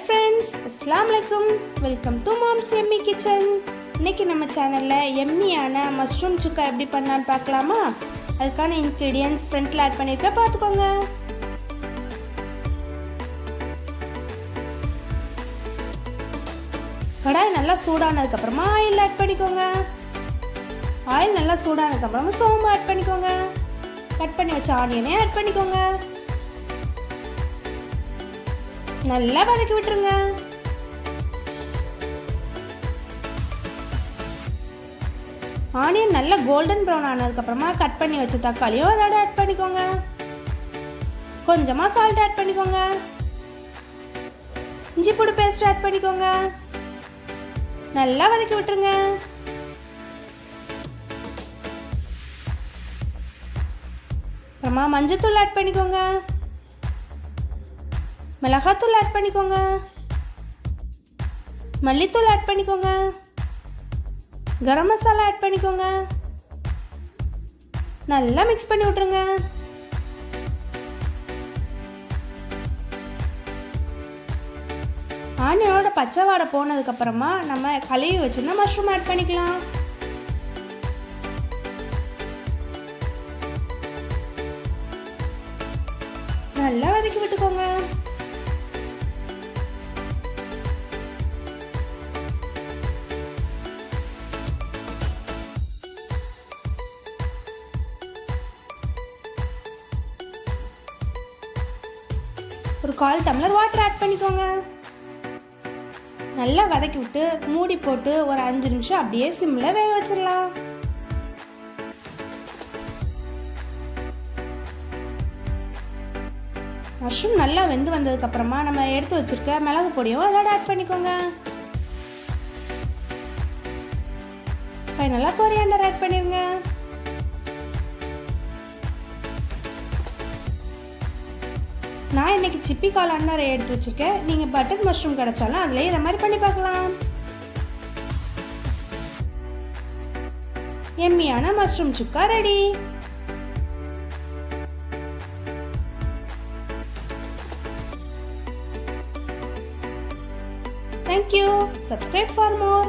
Friends, அஸ்ஸலாமு அலைக்கும். Welcome to mom's Emmy kitchen. இன்றைக்கி நம்ம சேனலில் எம்மியான மஷ்ரூம் சுக்கா எப்படி பண்ணலான்னு பார்க்கலாமா? அதுக்கான இன்க்ரீடியன்ட்ஸ் ஃப்ரண்ட்டில் ஆட் பண்ணியிருக்க பார்த்துக்கோங்க. கடாய் நல்லா சூடானதுக்கப்புறமா ஆயில் ஆட் பண்ணிக்கோங்க. ஆயில் நல்லா சூடானதுக்கப்புறமா சோம்பு ஆட் பண்ணிக்கோங்க. கட் பண்ணி வச்ச ஆனியனே ஆட் பண்ணிக்கோங்க. நல்லா வதக்கி விட்டுருங்க. ஆனியன் நல்லா கோல்டன் ப்ரௌன் ஆனதுக்கப்புறமா கட் பண்ணி வச்ச தக்காளியும் அதோட ஆட் பண்ணிக்கோங்க. கொஞ்சமாக சால்ட் ஆட் பண்ணிக்கோங்க. இஞ்சி பூண்டு பேஸ்ட் ஆட் பண்ணிக்கோங்க. நல்லா வதக்கி விட்டுருங்க. அப்புறமா மஞ்சத்தூள் ஆட் பண்ணிக்கோங்க. மிளகாத்தூள் ஆட் பண்ணிக்கோங்க. மல்லித்தூள் ஆட் பண்ணிக்கோங்க. கரம் மசாலா ஆட் பண்ணிக்கோங்க. நல்லா மிக்ஸ் பண்ணி விட்டுருங்க. ஆனியனோட பச்சை வாடை போனதுக்கப்புறமா நம்ம கழுவி வச்சிருந்தா மஷ்ரூம் ஆட் பண்ணிக்கலாம். நல்லா வதக்கி விட்டுக்கோங்க. ஒரு 1/4 டம்ளர் வாட்டர் ஆட் பண்ணிக்கோங்க. நல்லா வதக்கி விட்டு மூடி போட்டு ஒரு 5 நிமிஷம் அப்படியே சிம்மில் வேக வச்சிடலாம். மஷ்ரூம் நல்லா வெந்து வந்ததுக்கப்புறமா நம்ம எடுத்து வச்சிருக்க மிளகு பொடியும் அதோட ஆட் பண்ணிக்கோங்க. ஃபைனலாக கொரியாண்டர் ஆட் பண்ணிடுங்க. நான் இன்னைக்கு சிப்பி காளான் எடுத்து வச்சிருக்கேன். நீங்கள் பட்டர் மஷ்ரூம் கிடைச்சாலும் அதிலே இதை மாதிரி பண்ணி பார்க்கலாம். எம்மியான mushroom chukka ready. Thank you. Subscribe for more.